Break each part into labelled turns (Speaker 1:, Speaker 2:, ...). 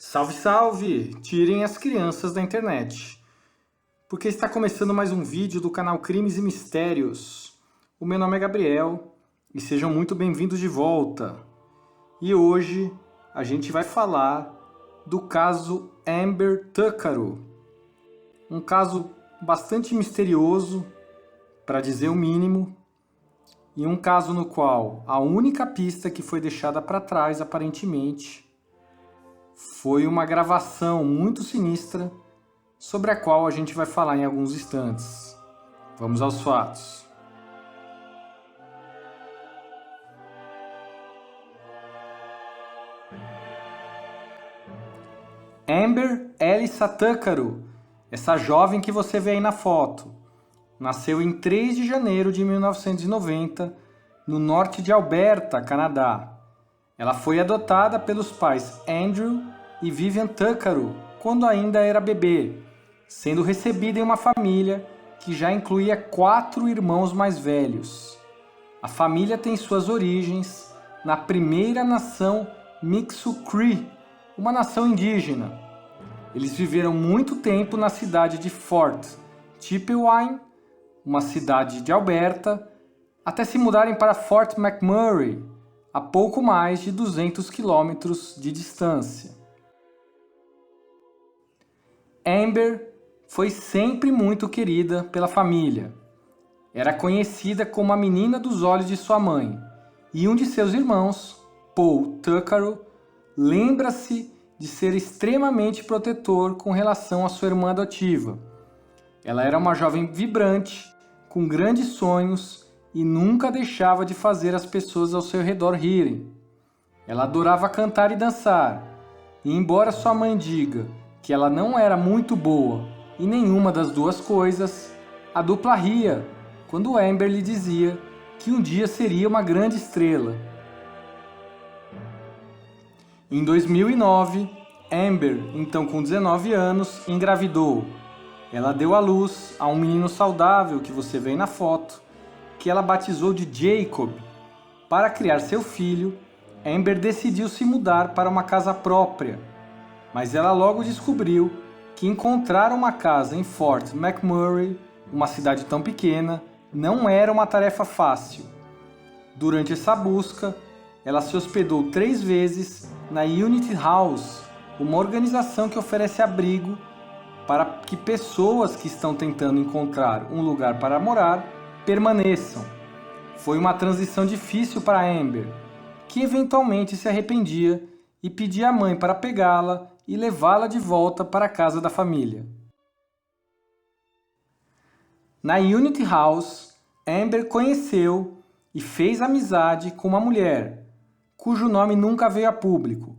Speaker 1: Salve, salve! Tirem as crianças da internet, porque está começando mais um vídeo do canal Crimes e Mistérios. O meu nome é Gabriel e sejam muito bem-vindos de volta. E hoje a gente vai falar do caso Amber Tuckaro. Um caso bastante misterioso, para dizer o mínimo, e um caso no qual a única pista que foi deixada para trás, aparentemente, foi uma gravação muito sinistra sobre a qual a gente vai falar em alguns instantes. Vamos aos fatos. Amber Elissa Tuckaro, essa jovem que você vê aí na foto, nasceu em 3 de janeiro de 1990, no norte de Alberta, Canadá. Ela foi adotada pelos pais Andrew e Vivian Tuckaro quando ainda era bebê, sendo recebida em uma família que já incluía 4 irmãos mais velhos. A família tem suas origens na primeira nação Mixiq Cree, uma nação indígena. Eles viveram muito tempo na cidade de Fort Chipewyan, uma cidade de Alberta, até se mudarem para Fort McMurray, a pouco mais de 200 quilômetros de distância. Amber foi sempre muito querida pela família. Era conhecida como a menina dos olhos de sua mãe, e um de seus irmãos, Paul Tuckaro, lembra-se de ser extremamente protetor com relação à sua irmã adotiva. Ela era uma jovem vibrante, com grandes sonhos, e nunca deixava de fazer as pessoas ao seu redor rirem. Ela adorava cantar e dançar, e embora sua mãe diga que ela não era muito boa em nenhuma das duas coisas, a dupla ria quando Amber lhe dizia que um dia seria uma grande estrela. Em 2009, Amber, então com 19 anos, engravidou. Ela deu à luz a um menino saudável que você vê na foto, que ela batizou de Jacob. Para criar seu filho, Amber decidiu se mudar para uma casa própria, mas ela logo descobriu que encontrar uma casa em Fort McMurray, uma cidade tão pequena, não era uma tarefa fácil. Durante essa busca, ela se hospedou 3 vezes na Unity House, uma organização que oferece abrigo para que pessoas que estão tentando encontrar um lugar para morar permaneçam. Foi uma transição difícil para Amber, que eventualmente se arrependia e pedia à mãe para pegá-la e levá-la de volta para a casa da família. Na Unity House, Amber conheceu e fez amizade com uma mulher, cujo nome nunca veio a público.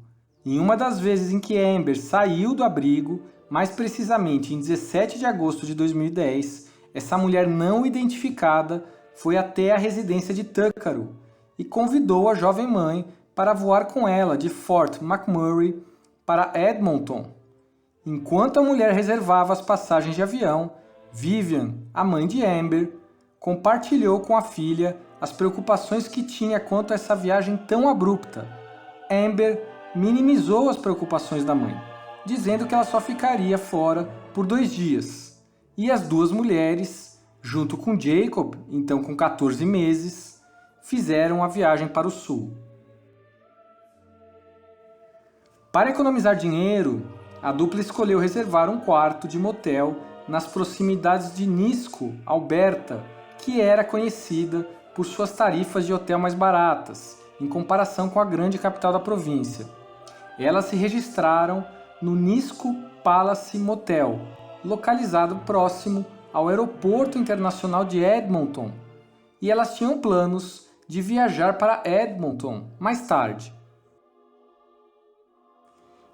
Speaker 1: Em uma das vezes em que Amber saiu do abrigo, mais precisamente em 17 de agosto de 2010, essa mulher não identificada foi até a residência de Tuckaro e convidou a jovem mãe para voar com ela de Fort McMurray para Edmonton. Enquanto a mulher reservava as passagens de avião, Vivian, a mãe de Amber, compartilhou com a filha as preocupações que tinha quanto a essa viagem tão abrupta. Amber minimizou as preocupações da mãe, dizendo que ela só ficaria fora por 2 dias. E as duas mulheres, junto com Jacob, então com 14 meses, fizeram a viagem para o sul. Para economizar dinheiro, a dupla escolheu reservar um quarto de motel nas proximidades de Nisku, Alberta, que era conhecida por suas tarifas de hotel mais baratas, em comparação com a grande capital da província. Elas se registraram no Nisku Palace Motel, localizado próximo ao Aeroporto Internacional de Edmonton, e elas tinham planos de viajar para Edmonton mais tarde.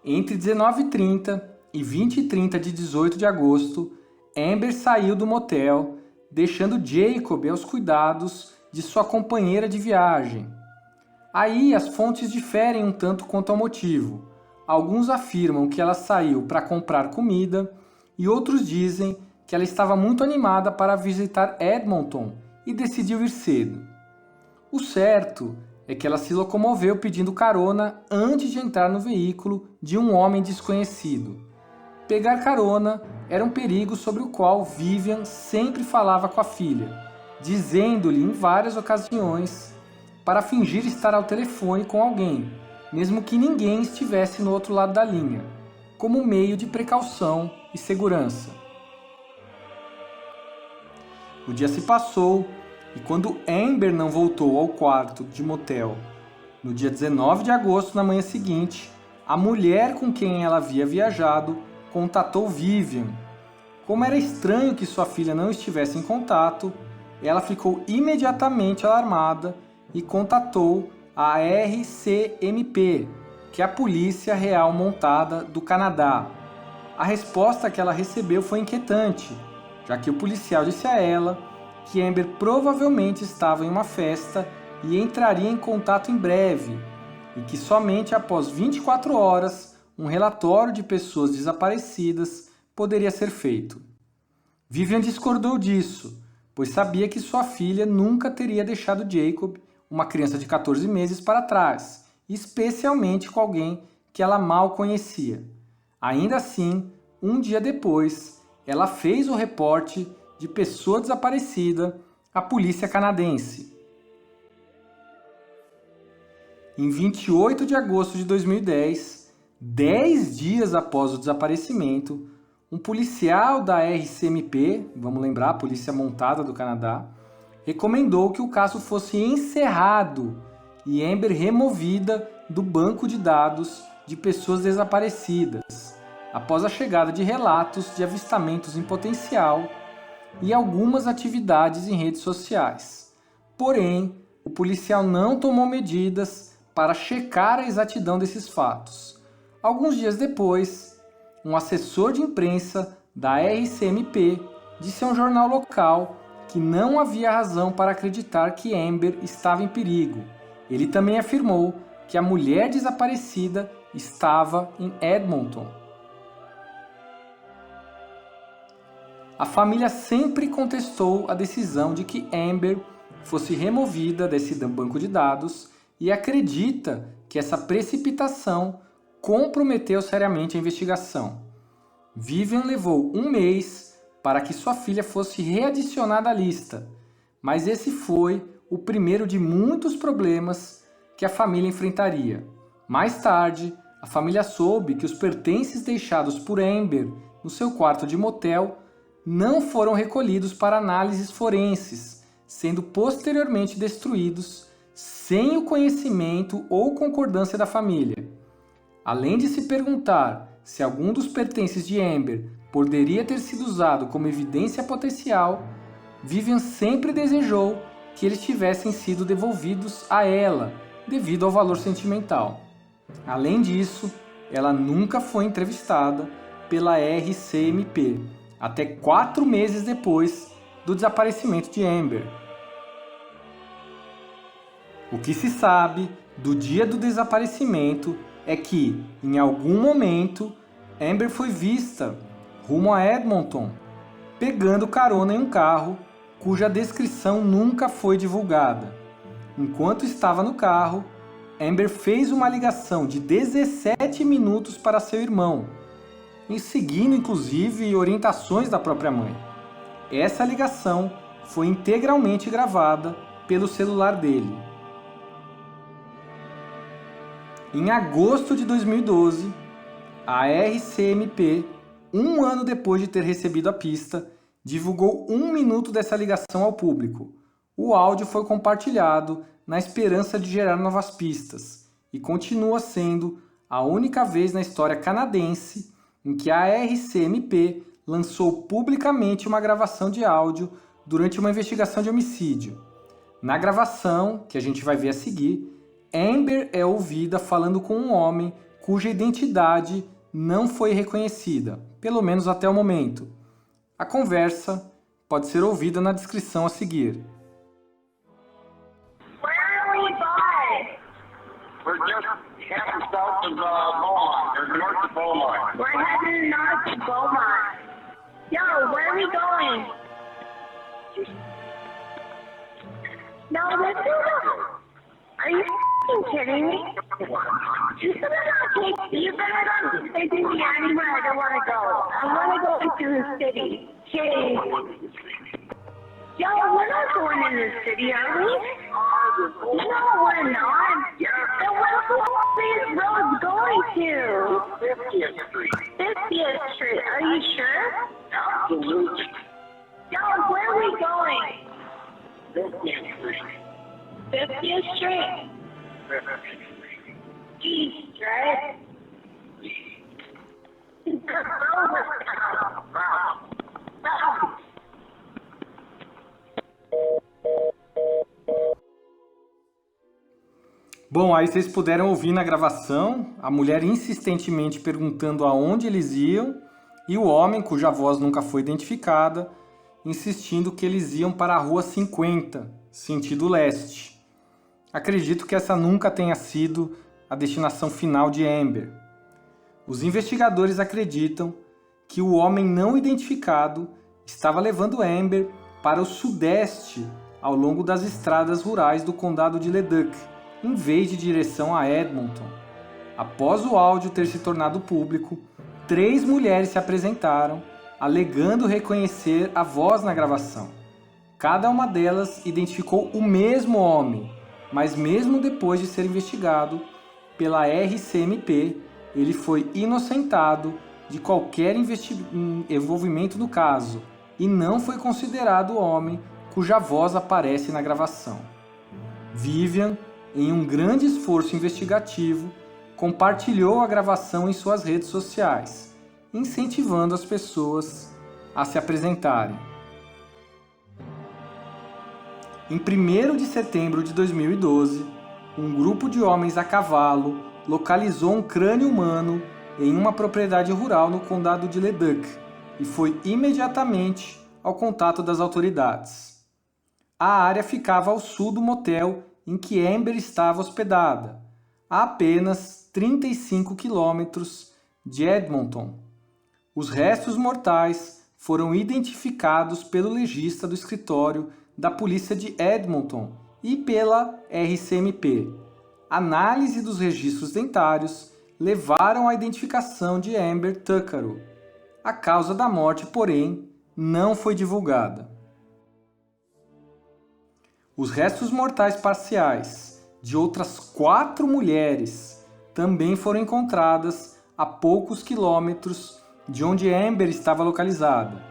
Speaker 1: Entre 19h30 e 20h30 de 18 de agosto, Amber saiu do motel, deixando Jacob aos cuidados de sua companheira de viagem. Aí as fontes diferem um tanto quanto ao motivo. Alguns afirmam que ela saiu para comprar comida e outros dizem que ela estava muito animada para visitar Edmonton e decidiu ir cedo. O certo é que ela se locomoveu pedindo carona antes de entrar no veículo de um homem desconhecido. Pegar carona era um perigo sobre o qual Vivian sempre falava com a filha, dizendo-lhe em várias ocasiões para fingir estar ao telefone com alguém, mesmo que ninguém estivesse no outro lado da linha, como meio de precaução e segurança. O dia se passou e quando Amber não voltou ao quarto de motel no dia 19 de agosto, na manhã seguinte, a mulher com quem ela havia viajado contatou Vivian. Como era estranho que sua filha não estivesse em contato, ela ficou imediatamente alarmada e contatou a RCMP, que é a Polícia Real Montada do Canadá. A resposta que ela recebeu foi inquietante, já que o policial disse a ela que Amber provavelmente estava em uma festa e entraria em contato em breve, e que somente após 24 horas um relatório de pessoas desaparecidas poderia ser feito. Vivian discordou disso, pois sabia que sua filha nunca teria deixado Jacob, uma criança de 14 meses, para trás, especialmente com alguém que ela mal conhecia. Ainda assim, um dia depois, ela fez o reporte de pessoa desaparecida à polícia canadense. Em 28 de agosto de 2010, 10 dias após o desaparecimento, um policial da RCMP, vamos lembrar, a Polícia Montada do Canadá, recomendou que o caso fosse encerrado e Amber removida do banco de dados de pessoas desaparecidas, após a chegada de relatos de avistamentos em potencial e algumas atividades em redes sociais. Porém, o policial não tomou medidas para checar a exatidão desses fatos. Alguns dias depois, um assessor de imprensa da RCMP disse a um jornal local que não havia razão para acreditar que Amber estava em perigo. Ele também afirmou que a mulher desaparecida estava em Edmonton. A família sempre contestou a decisão de que Amber fosse removida desse banco de dados e acredita que essa precipitação comprometeu seriamente a investigação. Vivian levou um mês para que sua filha fosse readicionada à lista, mas esse foi o primeiro de muitos problemas que a família enfrentaria. Mais tarde, a família soube que os pertences deixados por Amber no seu quarto de motel não foram recolhidos para análises forenses, sendo posteriormente destruídos sem o conhecimento ou concordância da família. Além de se perguntar se algum dos pertences de Amber poderia ter sido usado como evidência potencial, Vivian sempre desejou que eles tivessem sido devolvidos a ela, devido ao valor sentimental. Além disso, ela nunca foi entrevistada pela RCMP, até 4 meses depois do desaparecimento de Amber. O que se sabe do dia do desaparecimento é que, em algum momento, Amber foi vista rumo a Edmonton, pegando carona em um carro cuja descrição nunca foi divulgada. Enquanto estava no carro, Amber fez uma ligação de 17 minutos para seu irmão, e seguindo inclusive orientações da própria mãe. Essa ligação foi integralmente gravada pelo celular dele. Em agosto de 2012, a RCMP, um ano depois de ter recebido a pista, divulgou 1 minuto dessa ligação ao público. O áudio foi compartilhado na esperança de gerar novas pistas e continua sendo a única vez na história canadense em que a RCMP lançou publicamente uma gravação de áudio durante uma investigação de homicídio. Na gravação, que a gente vai ver a seguir, Amber é ouvida falando com um homem cuja identidade não foi reconhecida, pelo menos até o momento. A conversa pode ser ouvida na descrição a seguir.
Speaker 2: We're just heading south of Beaumont, or north of Beaumont.
Speaker 3: We're heading north of Beaumont. Yo, where are we going? No, let's do that. Are you f***ing kidding me? You better not take me anywhere I don't want to go. I want to go into the city. Jeez. Yo, we're not going in the city, are we? No, we're not. Then where the f*** is road going to?
Speaker 2: 50th Street.
Speaker 3: 50th Street. Are you sure?
Speaker 2: Absolutely.
Speaker 3: Yo, where are we going?
Speaker 2: 50th Street.
Speaker 3: 50th Street? East, right?
Speaker 1: Bom, aí vocês puderam ouvir na gravação a mulher insistentemente perguntando aonde eles iam e o homem, cuja voz nunca foi identificada, insistindo que eles iam para a Rua 50, sentido leste. Acredito que essa nunca tenha sido a destinação final de Amber. Os investigadores acreditam que o homem não identificado estava levando Amber para o sudeste ao longo das estradas rurais do condado de Leduc, em vez de direção a Edmonton. Após o áudio ter se tornado público, 3 mulheres se apresentaram, alegando reconhecer a voz na gravação. Cada uma delas identificou o mesmo homem, mas mesmo depois de ser investigado pela RCMP, ele foi inocentado de qualquer envolvimento no caso e não foi considerado o homem cuja voz aparece na gravação. Vivian, em um grande esforço investigativo, compartilhou a gravação em suas redes sociais, incentivando as pessoas a se apresentarem. Em 1º de setembro de 2012, um grupo de homens a cavalo localizou um crânio humano em uma propriedade rural no condado de Leduc e foi imediatamente ao contato das autoridades. A área ficava ao sul do motel em que Amber estava hospedada, a apenas 35 quilômetros de Edmonton. Os restos mortais foram identificados pelo legista do escritório da polícia de Edmonton e pela RCMP. Análise dos registros dentários levaram à identificação de Amber Tuckaro. A causa da morte, porém, não foi divulgada. Os restos mortais parciais de outras 4 mulheres também foram encontradas a poucos quilômetros de onde Amber estava localizada.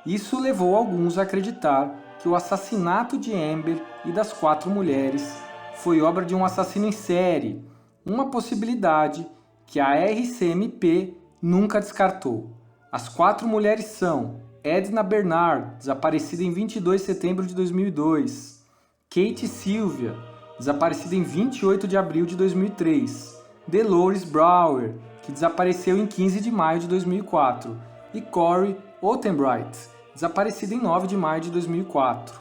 Speaker 1: Isso levou alguns a acreditar que o assassinato de Amber e das 4 mulheres foi obra de um assassino em série, uma possibilidade que a RCMP nunca descartou. As 4 mulheres são Edna Bernard, desaparecida em 22 de setembro de 2002, Kate Sylvia, desaparecida em 28 de abril de 2003, Dolores Brower, que desapareceu em 15 de maio de 2004, e Corey Ottenbright, desaparecida em 9 de maio de 2004.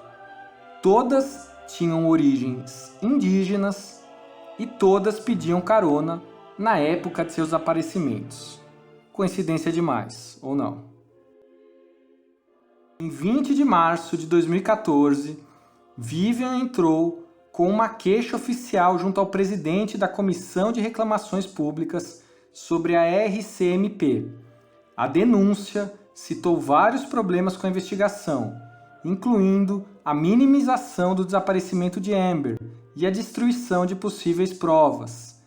Speaker 1: Todas tinham origens indígenas e todas pediam carona na época de seus desaparecimentos. Coincidência demais, ou não? Em 20 de março de 2014, Vivian entrou com uma queixa oficial junto ao presidente da Comissão de Reclamações Públicas sobre a RCMP. A denúncia citou vários problemas com a investigação, incluindo a minimização do desaparecimento de Amber e a destruição de possíveis provas.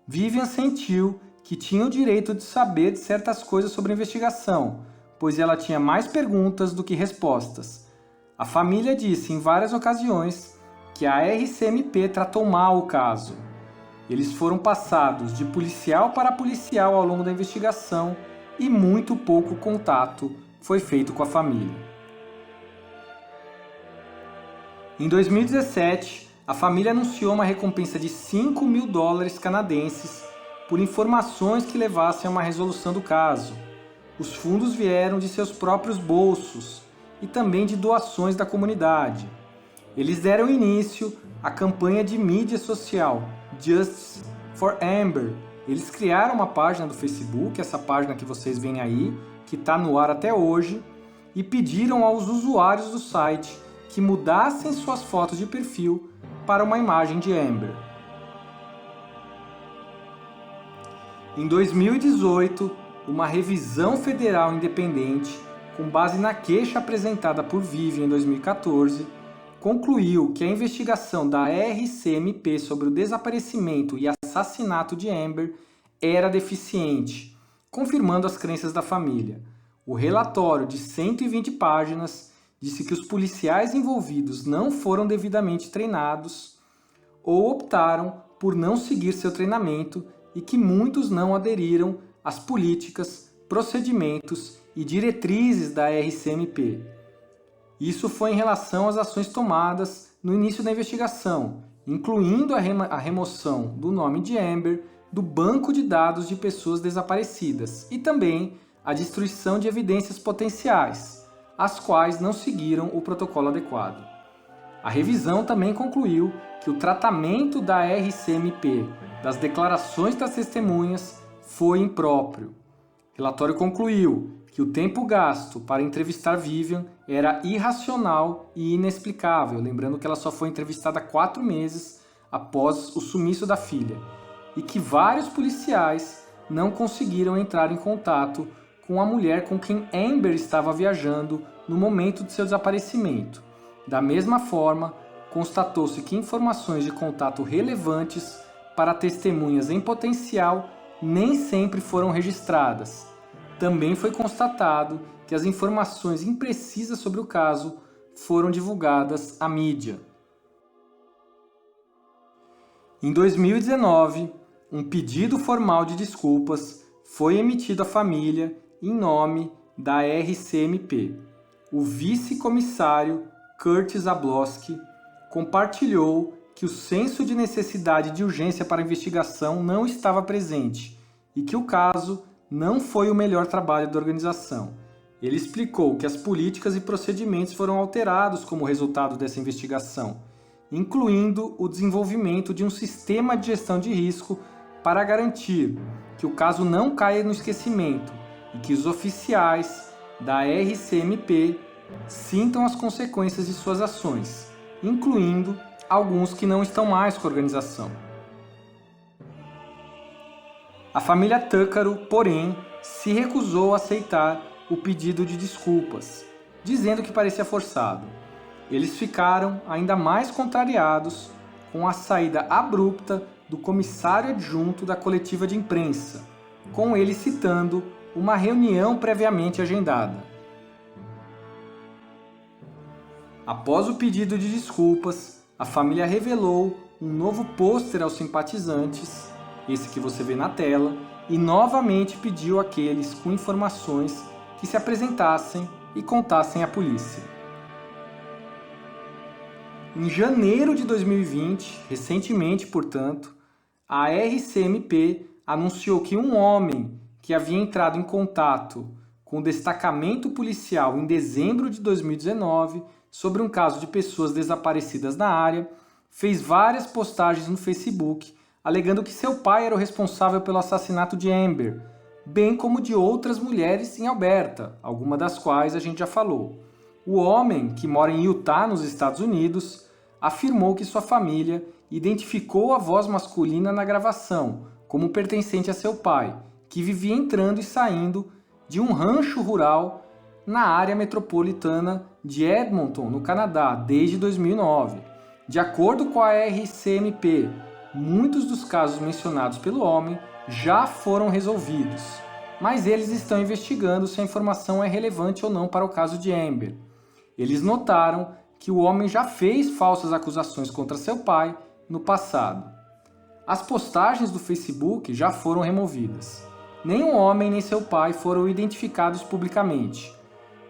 Speaker 1: Vivian sentiu que tinha o direito de saber de certas coisas sobre a investigação, pois ela tinha mais perguntas do que respostas. A família disse em várias ocasiões que a RCMP tratou mal o caso. Eles foram passados de policial para policial ao longo da investigação e muito pouco contato foi feito com a família. Em 2017, a família anunciou uma recompensa de $5.000 canadenses por informações que levassem a uma resolução do caso. Os fundos vieram de seus próprios bolsos e também de doações da comunidade. Eles deram início à campanha de mídia social Justice for Amber. Eles criaram uma página do Facebook, essa página que vocês veem aí, que está no ar até hoje, e pediram aos usuários do site que mudassem suas fotos de perfil para uma imagem de Amber. Em 2018, uma revisão federal independente, com base na queixa apresentada por Vivian em 2014, concluiu que a investigação da RCMP sobre o desaparecimento e assassinato de Amber era deficiente, confirmando as crenças da família. O relatório de 120 páginas disse que os policiais envolvidos não foram devidamente treinados ou optaram por não seguir seu treinamento e que muitos não aderiram às políticas, procedimentos e diretrizes da RCMP. Isso foi em relação às ações tomadas no início da investigação, incluindo a remoção do nome de Amber do banco de dados de pessoas desaparecidas e também a destruição de evidências potenciais, as quais não seguiram o protocolo adequado. A revisão também concluiu que o tratamento da RCMP das declarações das testemunhas foi impróprio. O relatório concluiu que o tempo gasto para entrevistar Vivian era irracional e inexplicável, lembrando que ela só foi entrevistada 4 meses após o sumiço da filha, e que vários policiais não conseguiram entrar em contato com a mulher com quem Amber estava viajando no momento de seu desaparecimento. Da mesma forma, constatou-se que informações de contato relevantes para testemunhas em potencial nem sempre foram registradas. Também foi constatado que as informações imprecisas sobre o caso foram divulgadas à mídia. Em 2019, um pedido formal de desculpas foi emitido à família em nome da RCMP. O vice-comissário Curtis Zablosky compartilhou que o senso de necessidade de urgência para a investigação não estava presente e que o caso não foi o melhor trabalho da organização. Ele explicou que as políticas e procedimentos foram alterados como resultado dessa investigação, incluindo o desenvolvimento de um sistema de gestão de risco para garantir que o caso não caia no esquecimento e que os oficiais da RCMP sintam as consequências de suas ações, incluindo alguns que não estão mais com a organização. A família Tuccaro, porém, se recusou a aceitar o pedido de desculpas, dizendo que parecia forçado. Eles ficaram ainda mais contrariados com a saída abrupta do comissário adjunto da coletiva de imprensa, com ele citando uma reunião previamente agendada. Após o pedido de desculpas, a família revelou um novo pôster aos simpatizantes, esse que você vê na tela, e novamente pediu àqueles com informações que se apresentassem e contassem à polícia. Em janeiro de 2020, recentemente, portanto, a RCMP anunciou que um homem que havia entrado em contato com o destacamento policial em dezembro de 2019 sobre um caso de pessoas desaparecidas na área, fez várias postagens no Facebook alegando que seu pai era o responsável pelo assassinato de Amber, bem como de outras mulheres em Alberta, algumas das quais a gente já falou. O homem, que mora em Utah, nos Estados Unidos, afirmou que sua família identificou a voz masculina na gravação como pertencente a seu pai, que vivia entrando e saindo de um rancho rural na área metropolitana de Edmonton, no Canadá, desde 2009. De acordo com a RCMP, muitos dos casos mencionados pelo homem já foram resolvidos, mas eles estão investigando se a informação é relevante ou não para o caso de Amber. Eles notaram que o homem já fez falsas acusações contra seu pai no passado. As postagens do Facebook já foram removidas. Nem o homem nem seu pai foram identificados publicamente,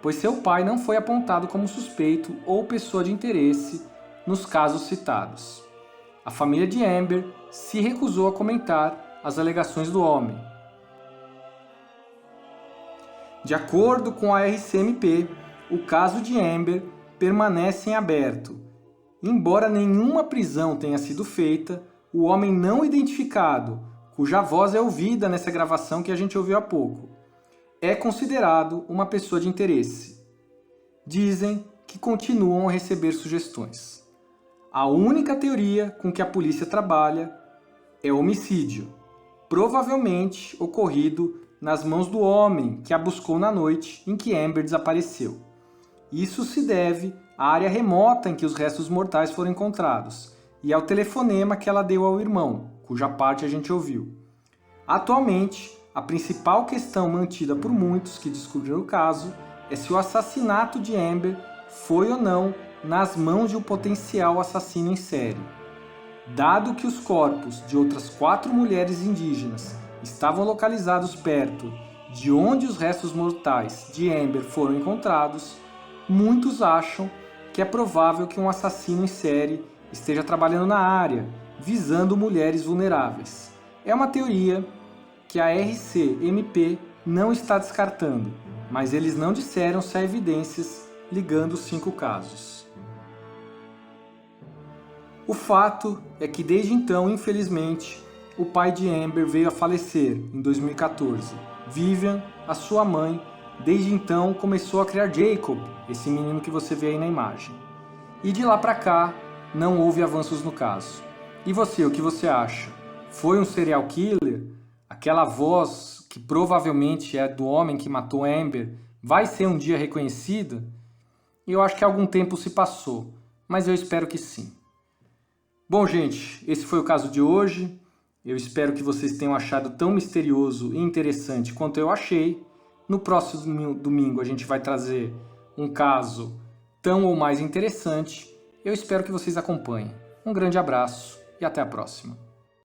Speaker 1: pois seu pai não foi apontado como suspeito ou pessoa de interesse nos casos citados. A família de Amber se recusou a comentar as alegações do homem. De acordo com a RCMP, o caso de Amber permanece em aberto. Embora nenhuma prisão tenha sido feita, o homem não identificado, cuja voz é ouvida nessa gravação que a gente ouviu há pouco, é considerado uma pessoa de interesse. Dizem que continuam a receber sugestões. A única teoria com que a polícia trabalha é homicídio. provavelmente ocorrido nas mãos do homem que a buscou na noite em que Amber desapareceu. Isso se deve à área remota em que os restos mortais foram encontrados e ao telefonema que ela deu ao irmão, cuja parte a gente ouviu. Atualmente, a principal questão mantida por muitos que descobriram o caso é se o assassinato de Amber foi ou não nas mãos de um potencial assassino em série. Dado que os corpos de outras 4 mulheres indígenas estavam localizados perto de onde os restos mortais de Amber foram encontrados, muitos acham que é provável que um assassino em série esteja trabalhando na área, visando mulheres vulneráveis. É uma teoria que a RCMP não está descartando, mas eles não disseram se há evidências ligando os 5 casos. O fato é que desde então, infelizmente, o pai de Amber veio a falecer em 2014. Vivian, a sua mãe, desde então começou a criar Jacob, esse menino que você vê aí na imagem. E de lá pra cá, não houve avanços no caso. E você, o que você acha? Foi um serial killer? Aquela voz que provavelmente é do homem que matou Amber vai ser um dia reconhecida? Eu acho que algum tempo se passou, mas eu espero que sim. Bom, gente, esse foi o caso de hoje. Eu espero que vocês tenham achado tão misterioso e interessante quanto eu achei. No próximo domingo a gente vai trazer um caso tão ou mais interessante. Eu espero que vocês acompanhem. Um grande abraço e até a próxima.